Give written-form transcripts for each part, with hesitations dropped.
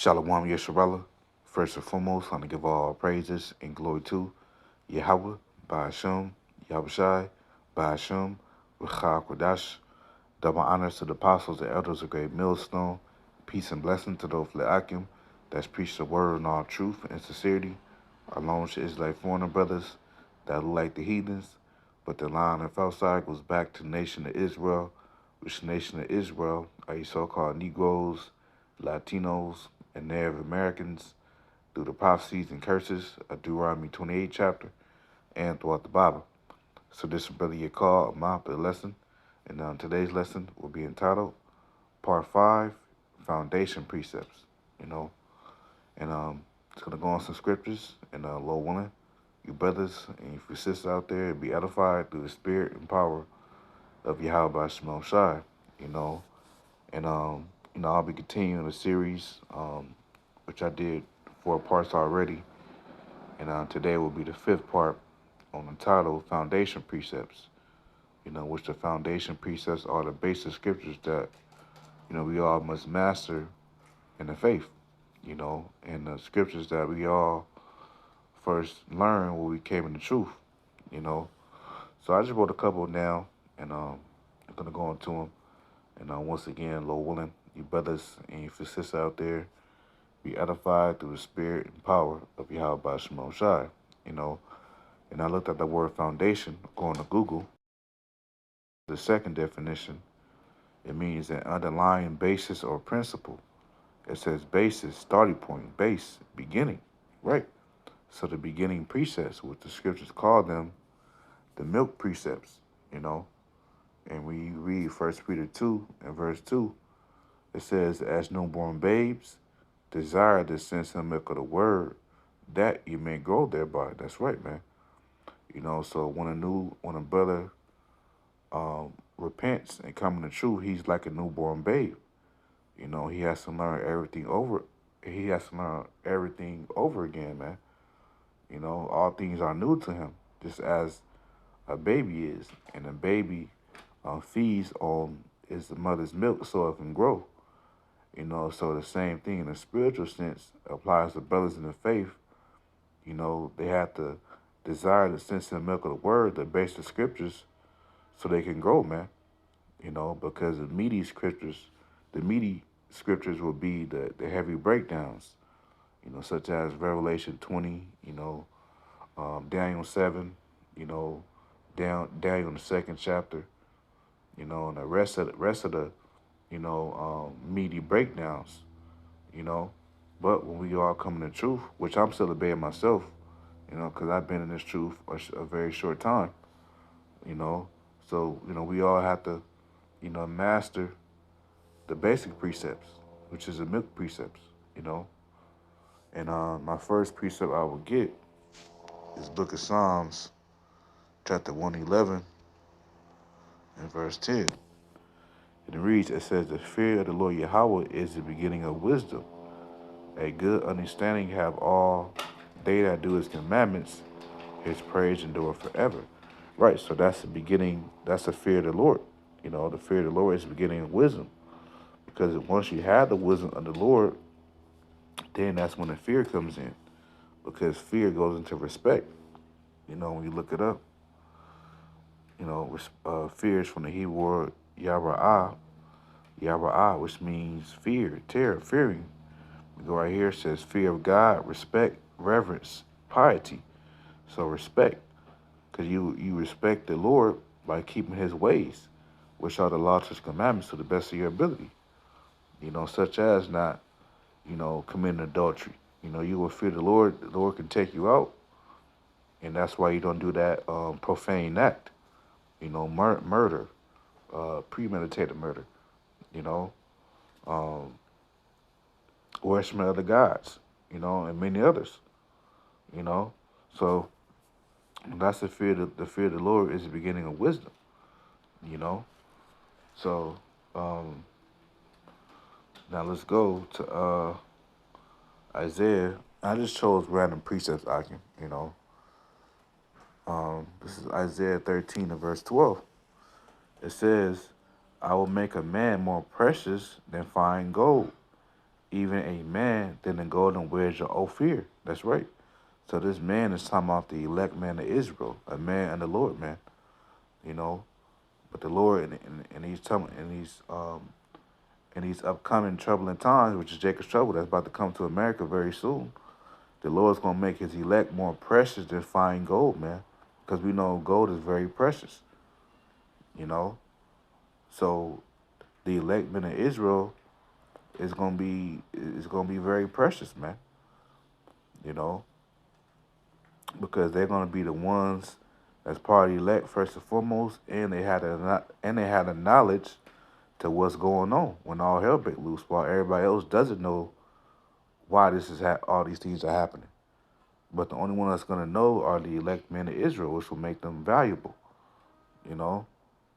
Shalom Yesharala. First and foremost, I want to give all praises and glory to Yahweh, Ba'ashem, Yahushai, Ba'ashem, Rucha Kodash. Double honors to the apostles and elders of Great Millstone. Peace and blessing to those Le'akim that's preached the word in all truth and sincerity. Our lone Israelite foreigner brothers that look like the heathens, but the line of outside goes back to the nation of Israel, which nation of Israel are you so-called Negroes, Latinos, and Native Americans through the prophecies and curses of Deuteronomy 28 chapter and throughout the Bible. So this is Brother Yakar Amount the lesson, and today's lesson will be entitled Part 5, Foundation Precepts, and it's going to go on some scriptures, and Lord willing, you brothers and your sisters out there be edified through the spirit and power of Yahweh Shemel Shai, you know, and I'll be continuing the series, which I did 4 parts already, and today will be the 5th part on the title Foundation Precepts. Which the foundation precepts are the basic scriptures that we all must master in the faith. And the scriptures that we all first learned when we came in the truth. So I just wrote a couple down, and I'm gonna go into them. And once again, Lord willing, you brothers and your sisters out there be edified through the spirit and power of Yahweh Shemel Shai. And I looked at the word foundation, going to Google. The second definition, it means an underlying basis or principle. It says basis, starting point, base, beginning, right? So the beginning precepts, what the scriptures call them, the milk precepts, And when you read 1 Peter 2 and verse 2, it says, as newborn babes, desire the sense and milk of the word, that you may grow thereby. That's right, man. So when a brother repents and come in the truth, he's like a newborn babe. He has to learn everything over. He has to learn everything over again, man. All things are new to him, just as a baby is, and a baby feeds on is the mother's milk so it can grow. So the same thing in a spiritual sense applies to brothers in the faith. They have to desire the sense and milk of the word, the basic scriptures, so they can grow, man. Because the meaty scriptures will be the heavy breakdowns, such as Revelation 20, Daniel 7, Daniel in the 2nd chapter, and the rest of the, meaty breakdowns, you know. But when we all come in the truth, which I'm still obeying myself, because I've been in this truth a very short time, you know. So, we all have to, master the basic precepts, which is the milk precepts, And my first precept I will get is Book of Psalms, chapter 111, and verse 10. And it reads, it says, the fear of the Lord Yahweh is the beginning of wisdom. A good understanding have all they that do his commandments, his praise endure forever. Right, so that's the beginning, that's the fear of the Lord. The fear of the Lord is the beginning of wisdom. Because once you have the wisdom of the Lord, then that's when the fear comes in. Because fear goes into respect. When you look it up, fear is from the Hebrew word yara'ah, which means fear, terror, fearing. We go right here, it says fear of God, respect, reverence, piety. So respect, because you respect the Lord by keeping his ways, which are the laws and commandments to the best of your ability. Such as not, committing adultery. You will fear the Lord can take you out, and that's why you don't do that profane act, murder, premeditated murder, um, worshiping other gods, and many others, you know. So that's the fear. The fear of the Lord is the beginning of wisdom, you know. So now let's go to Isaiah. I just chose random precepts I can, this is Isaiah 13 and verse 12. It says, I will make a man more precious than fine gold, even a man than the golden wedge of Ophir. That's right. So this man is talking about the elect man of Israel, a man and the Lord, man. You know, but the Lord in these in these upcoming troubling times, which is Jacob's trouble, that's about to come to America very soon. The Lord's gonna make His elect more precious than fine gold, man, because we know gold is very precious. You know, so the elect men of Israel is gonna be very precious, man. You know, because they're gonna be the ones that's part of the elect first and foremost, and they had a knowledge to what's going on when all hell break loose, while everybody else doesn't know why all these things are happening. But the only one that's gonna know are the elect men of Israel, which will make them valuable. You know,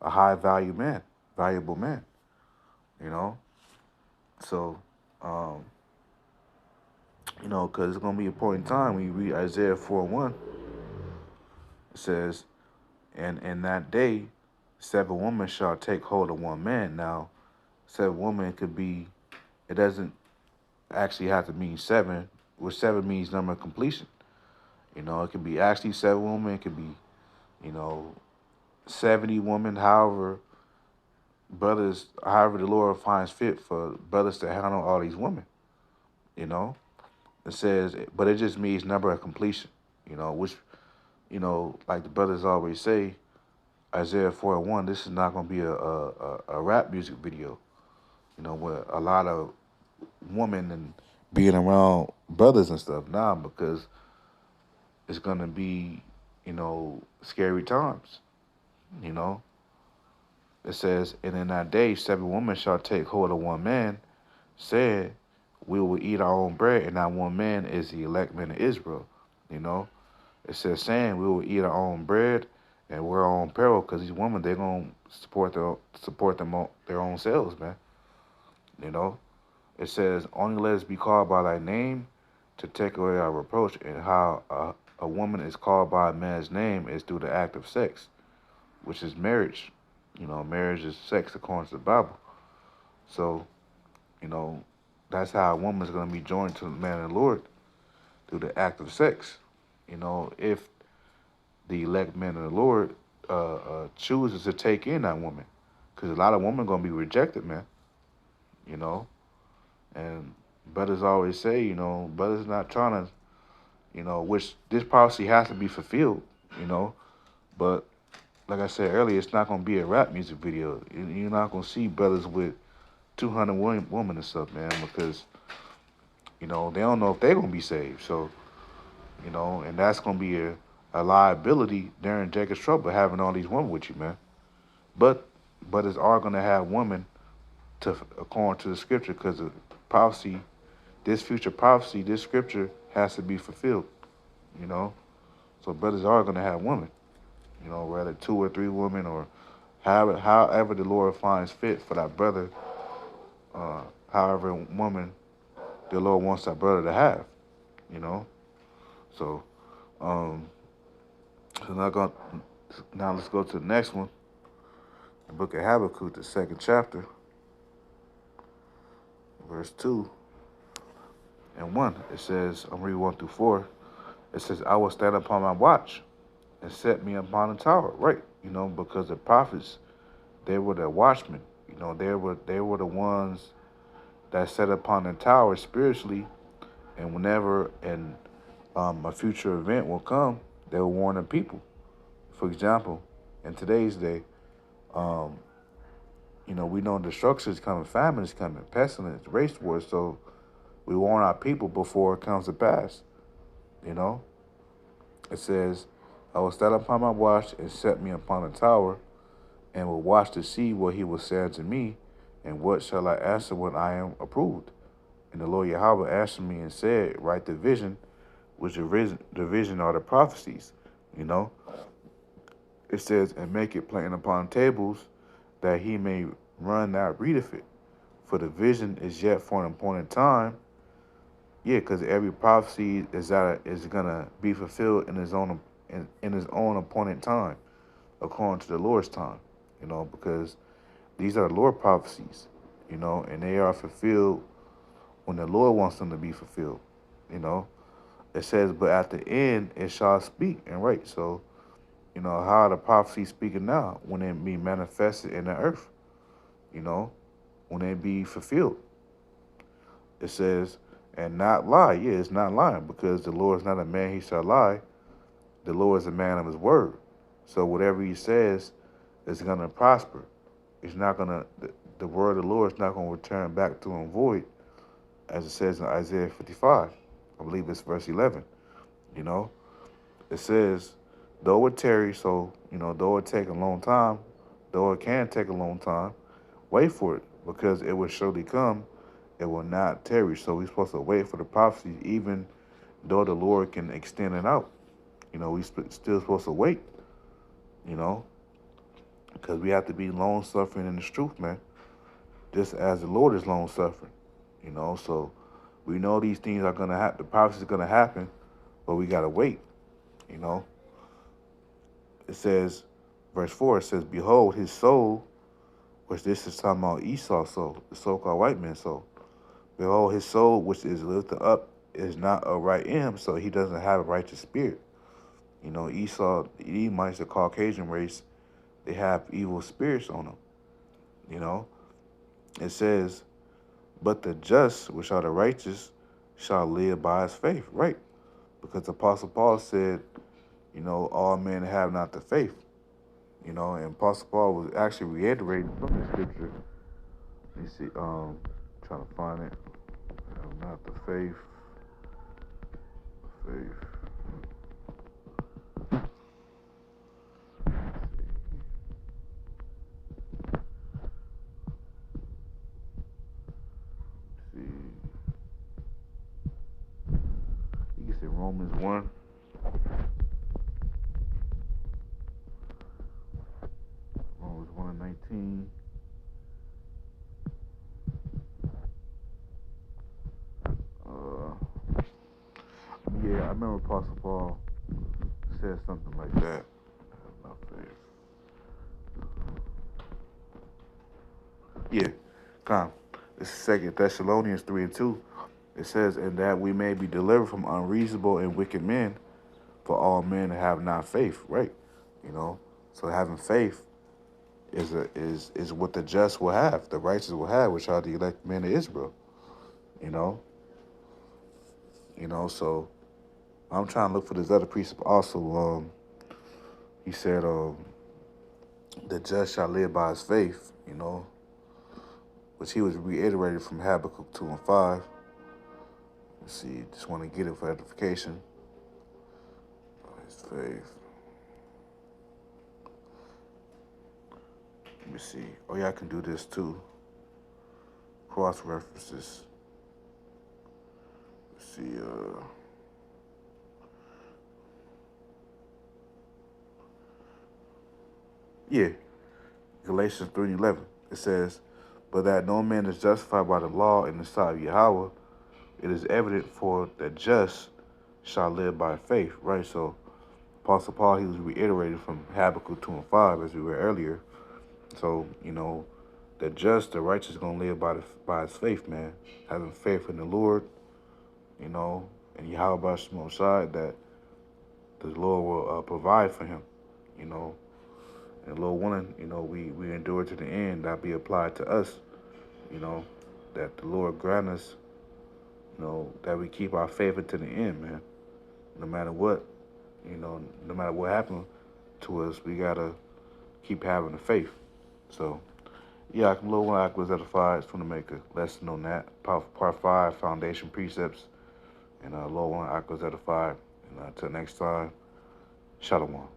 a high value man, valuable man. You know, so um, because it's gonna be a point in time when you read Isaiah 4:1. It says, "And in that day, 7 women shall take hold of one man." Now, 7 women could be. It doesn't actually have to mean seven, which seven means number of completion. It can be actually 7 women. It could be, you know, 70 women. However the Lord finds fit for brothers to handle all these women. You know, it says, but it just means number of completion. Which like the brothers always say, Isaiah 4:1. This is not going to be a rap music video. With a lot of women and being around brothers and stuff now, because it's going to be, scary times. You know, it says, and in that day, 7 women shall take hold of one man, said, we will eat our own bread, and that one man is the elect men of Israel. You know, it says, saying, we will eat our own bread and wear our own apparel, because these women, they're going to support their own selves, man. You know, it says, only let us be called by thy name to take away our reproach. And how a woman is called by a man's name is through the act of sex, which is marriage. Marriage is sex according to the Bible. So, you know, that's how a woman is going to be joined to the man and the Lord, through the act of sex. If the elect man of the Lord chooses to take in that woman, because a lot of women going to be rejected, man. You know, and brothers always say, brothers not trying to, which this policy has to be fulfilled. You know, but like I said earlier, it's not going to be a rap music video. You're not going to see brothers with 200 women and stuff, man, because, they don't know if they're going to be saved. So, and that's going to be a liability during Jacob's trouble, having all these women with you, man. But brothers are going to have women according to the scripture, because the prophecy, this future prophecy, this scripture has to be fulfilled, you know. So brothers are going to have women, whether 2 or 3 women, or however the Lord finds fit for that brother, however woman the Lord wants that brother to have, you know. So, um, now let's go to the next one, the book of Habakkuk, the 2nd chapter, verse 2 and 1. It says, I'm reading 1 through 4. It says, I will stand upon my watch and set me upon the tower. Right, because the prophets, they were the watchmen. They were the ones that set upon the tower spiritually, and whenever a future event will come, they will warn the people. For example, in today's day, um, we know destruction is coming, famine is coming, pestilence, race wars. So we warn our people before it comes to pass. You know, it says, I will stand upon my watch and set me upon a tower, and will watch to see what he will say unto me, and what shall I answer when I am approved. And the Lord Yahweh answered me and said, write the vision, which the vision are the prophecies. You know, it says, and make it plain upon tables, that he may run that readeth it. For the vision is yet for an appointed time. Yeah, because every prophecy is gonna be fulfilled in his own appointed time, according to the Lord's time. Because these are Lord prophecies, and they are fulfilled when the Lord wants them to be fulfilled. You know, it says, but at the end it shall speak and write. So, how are the prophecies speaking now when it be manifested in the earth? You know, when it be fulfilled. It says, and not lie. Yeah, it's not lying because the Lord is not a man he shall lie. The Lord is a man of his word. So whatever he says is going to prosper. It's not going to, the word of the Lord is not going to return back to him void, as it says in Isaiah 55. I believe it's verse 11. You know, it says, though it tarry, so, though it take a long time, though it can take a long time, wait for it because it will surely come. It will not tarry. So we're supposed to wait for the prophecy, even though the Lord can extend it out. We still supposed to wait, you know, because we have to be long suffering in this truth, man. Just as the Lord is long suffering, So we know these things are gonna happen. The prophecy is gonna happen, but we gotta wait, you know. It says, verse 4. It says, "Behold, his soul," which this is talking about Esau's soul, the so-called white man's soul. "Behold, his soul, which is lifted up, is not upright in him, so he doesn't have a righteous spirit." Esau, the Edomites, the Caucasian race, they have evil spirits on them. It says, "But the just, which are the righteous, shall live by his faith." Right. Because the Apostle Paul said, all men have not the faith. And Apostle Paul was actually reiterating from the scripture. Let me see, trying to find it. Not the faith. Faith. See. You can say Romans 1. Romans 1:19. Yeah, I remember Apostle Paul said something like that. Not faith. Yeah, come. This is 2 Thessalonians 3:2. It says, "And that we may be delivered from unreasonable and wicked men, for all men have not faith." Right. So having faith is what the just will have, the righteous will have, which are the elect men of Israel. You know. So I'm trying to look for this other precept also. He said, "The just shall live by his faith." Which he was reiterated from Habakkuk 2:5. Let's see, just want to get it for edification. His faith. Let me see. Oh yeah, I can do this too. Cross references. Let's see. Yeah, Galatians 3:11. It says, "But that no man is justified by the law in the sight of Yahweh, it is evident for the just shall live by faith." Right. So Apostle Paul, he was reiterated from Habakkuk 2:5, as we read earlier. So, the just, the righteous, gonna live by his faith, man. Having faith in the Lord, and Yahweh Shai, that the Lord will provide for him, And the Lord willing, we endure to the end. That be applied to us, that the Lord grant us, that we keep our faith to the end, man. No matter what, no matter what happens to us, we gotta keep having the faith. So, yeah, I can Lord one was edified from to make a lesson on that. Part 5, Foundation Precepts. And Lord one was edified. And until next time, Shalom.